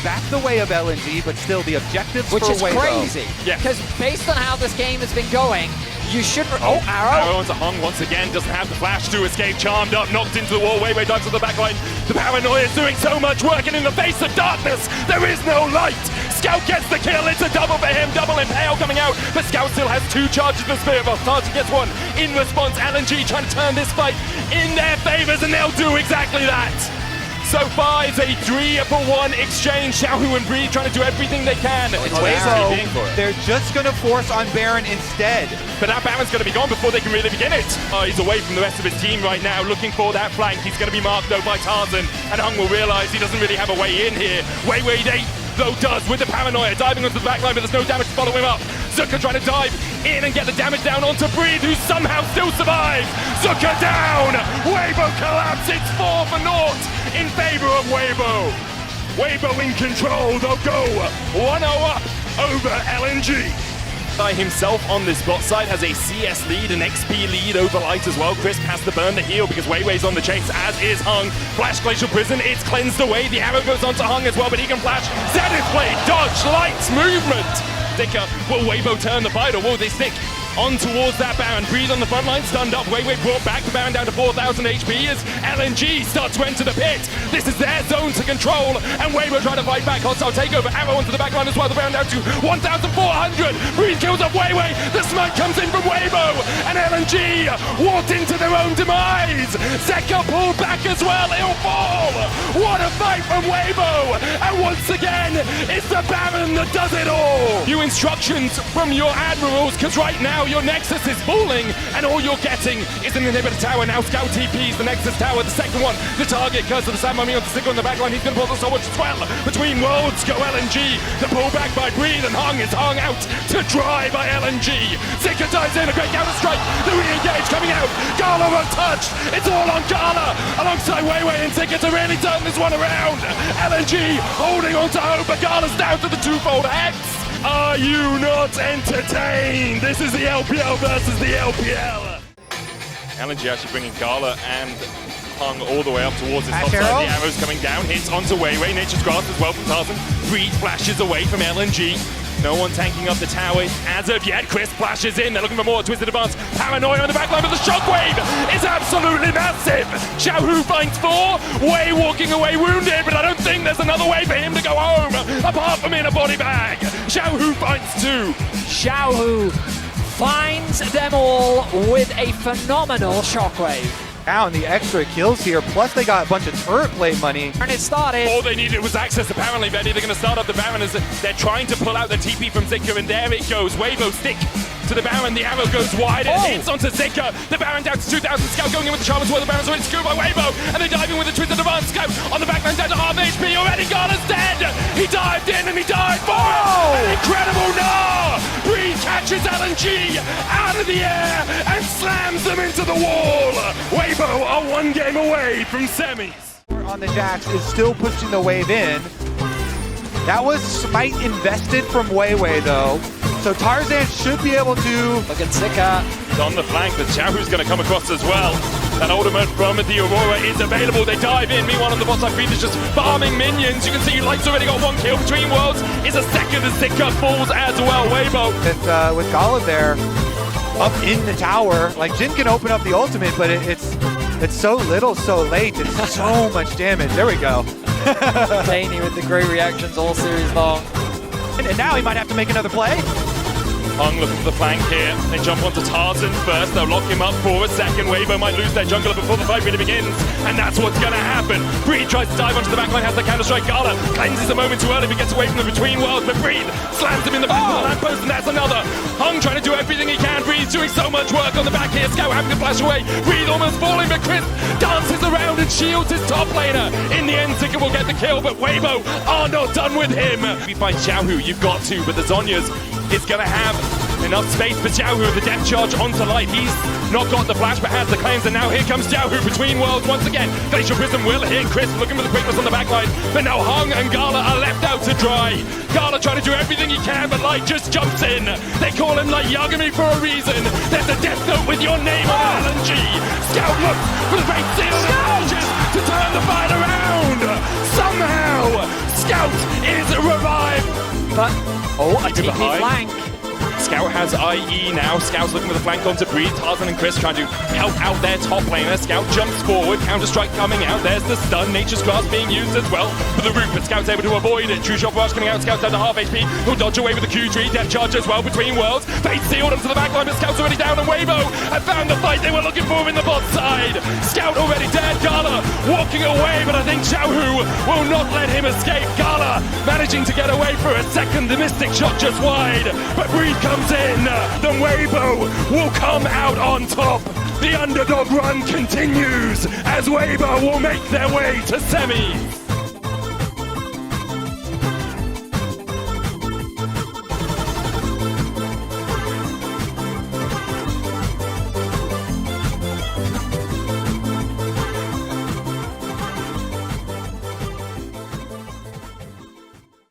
back the way of LNG, but still the objectives Which for is Weibo. crazy. Yeah. Because based on how this game has been going, you should... Oh, arrow! Arrow onto Hung once again, doesn't have the flash to escape, charmed up, knocked into the wall, Weibo dives to the backline. The paranoia is doing so much work, and in the face of darkness, there is no light. Scout gets the kill, it's a double for him, double impale coming out, but Scout still has 2 charges of the Spirit Box. Target gets 1. In response, LNG trying to turn this fight in their favors, and they'll do exactly that. So far, it's a 3-for-1 exchange. Xiaohu and Breed trying to do everything they can. It's Oh, Weibo. they're for it. They're just going to force on Baron instead. But that Baron's going to be gone before they can really begin it. He's away from the rest of his team right now, looking for that flank. He's going to be marked though by Tarzan, and Hung will realize he doesn't really have a way in here. Weiwei though does with the paranoia, diving onto the backline, but there's no damage to follow him up. Zucker trying to dive in and get the damage down onto Breed, who somehow still survives. Zucker down! Weibo collapse, it's 4-0 in favor of Weibo. Weibo in control, they'll go 1-0 up over LNG. By himself on this bot side has a CS lead, an XP lead over Light as well. Crisp has to burn the heal because Weiwei's on the chase, as is Hung. Flash Glacial Prison, it's cleansed away. The arrow goes onto Hung as well, but he can flash. Zenith Blade, dodge, Light's movement. Sticker, will Weibo turn the fight or will they stick on towards that Baron? Breathe on the front line, stunned up. Weiwei brought back the Baron down to 4,000 HP as LNG starts to enter the pit. This is their zone to control, and Weibo trying to fight back. Hostile takeover, arrow onto the back line as well. The Baron down to 1,400. Breathe kills up Weiwei. The smite comes in from Weibo, and LNG walked into their own demise. Zeka pulled back as well. He'll fall. What a fight from Weibo, and once again, it's the Baron that does it all. New instructions from your admirals, because right now your Nexus is falling, and all you're getting is an inhibitor tower. Now Scout TPs the Nexus tower, the second one. The target curse of the Sand Mummy on the sticker on the backline. He's going to pull the sword as well. Between worlds go LNG. The pullback by Breed, and Hung is hung out to dry by LNG. Zika dives in, a great counter strike. The re-engage coming out. Gala untouched. It's all on Gala alongside Weiwei and Zika to really turn this one around. LNG holding on to hope, but Gala's down to the 2-fold Hex. Are you not entertained? This is the LPL versus the LPL. LNG actually bringing Gala and Hung all the way up towards his top side. The arrows coming down, hits onto Weiwei. Nature's Grasp as well from Tarzan. Breed flashes away from LNG. No one tanking up the tower as of yet. Chris flashes in. They're looking for more. Twisted Advance. Paranoia on the backline, but the shockwave is absolutely massive. Xiaohu finds 4. Wei walking away wounded, but I don't think there's another way for him to go home apart from in a body bag. Xiaohu finds 2. Xiaohu finds them all with a phenomenal shockwave. Down the extra kills here, plus they got a bunch of turret play money. And it started. All they needed was access, apparently, Betty. They're going to start up the Baron as they're trying to pull out the TP from Zika, and there it goes. Weibo stick to the Baron, the arrow goes wide, and hits onto Zika. The Baron down to 2,000. Scout going in with the charm as well. The Baron's already secured by Weibo, and they dive in with the Twisted Advance. Scout on the backline down to half HP. Already Gala's dead. He dived in and he died for it. An incredible Gnar. Breed catches LNG out of the air and slams them into the wall. Weibo are 1 game away from semis. On the Jax is still pushing the wave in. That was smite invested from Weiwei though. So Tarzan should be able to... Look at Zika. On the flank, but Xiaohu's going to come across as well. That ultimate from the Aurora is available. They dive in. Meanwhile, on the bot side, Breed is just farming minions. You can see Light's already got 1 kill. Between worlds is a second as Zika falls as well. Weibo. With Gala there, up in the tower, like Jin can open up the ultimate, but it's so little, so late. It's so much damage. There we go. Daney with the great reactions all series long. And now he might have to make another play. Hung looking for the flank here. They jump onto Tarzan first. They'll lock him up for a second. Weibo might lose their jungler before the fight really begins. And that's what's going to happen. Breed tries to dive onto the backline, has the counter-strike. Gala cleanses a moment too early, but gets away from the between worlds. But Breed slams him in the back of the lamppost, and that's another. Hung trying to do everything he can. Breed's doing so much work on the back here. Scout having to flash away. Breed almost falling, but Chris dances around and shields his top laner. In the end, Zika will get the kill, but Weibo are not done with him. If you find Xiaohu, you've got to, but the Zhonya's is going to have enough space for Xiaohu. The depth charge onto Light. He's not got the flash, but has the claims, and now here comes Xiaohu between worlds once again. Glacial Prism will hit Chris, looking for the quickness on the backline, but now Hung and Gala are left out to dry. Gala trying to do everything he can, but Light just jumps in. They call him Light Yagami for a reason. There's a death note with your name on LNG. Scout looks for the great seal and to turn the fight around. Somehow, Scout but oh, a Keep it TP behind. flank. Scout has IE now. Scout's looking for the flank onto Breed. Tarzan and Chris trying to help out their top laner. Scout jumps forward. Counter-strike coming out. There's the stun. Nature's Grasp being used as well for the root, but Scout's able to avoid it. True Shot Rush coming out. Scout's down to half HP. He'll dodge away with the Q3. Death Charge as well between worlds. Fate sealed onto the backline, but Scout's already down, and Weibo have found the fight they were looking for in the bot side. Scout already dead. Gala walking away, but I think Xiaohu will not let him escape. Gala managing to get away for a second. The Mystic Shot just wide, but Breed comes in. Then Weibo will come out on top. The underdog run continues as Weibo will make their way to semis.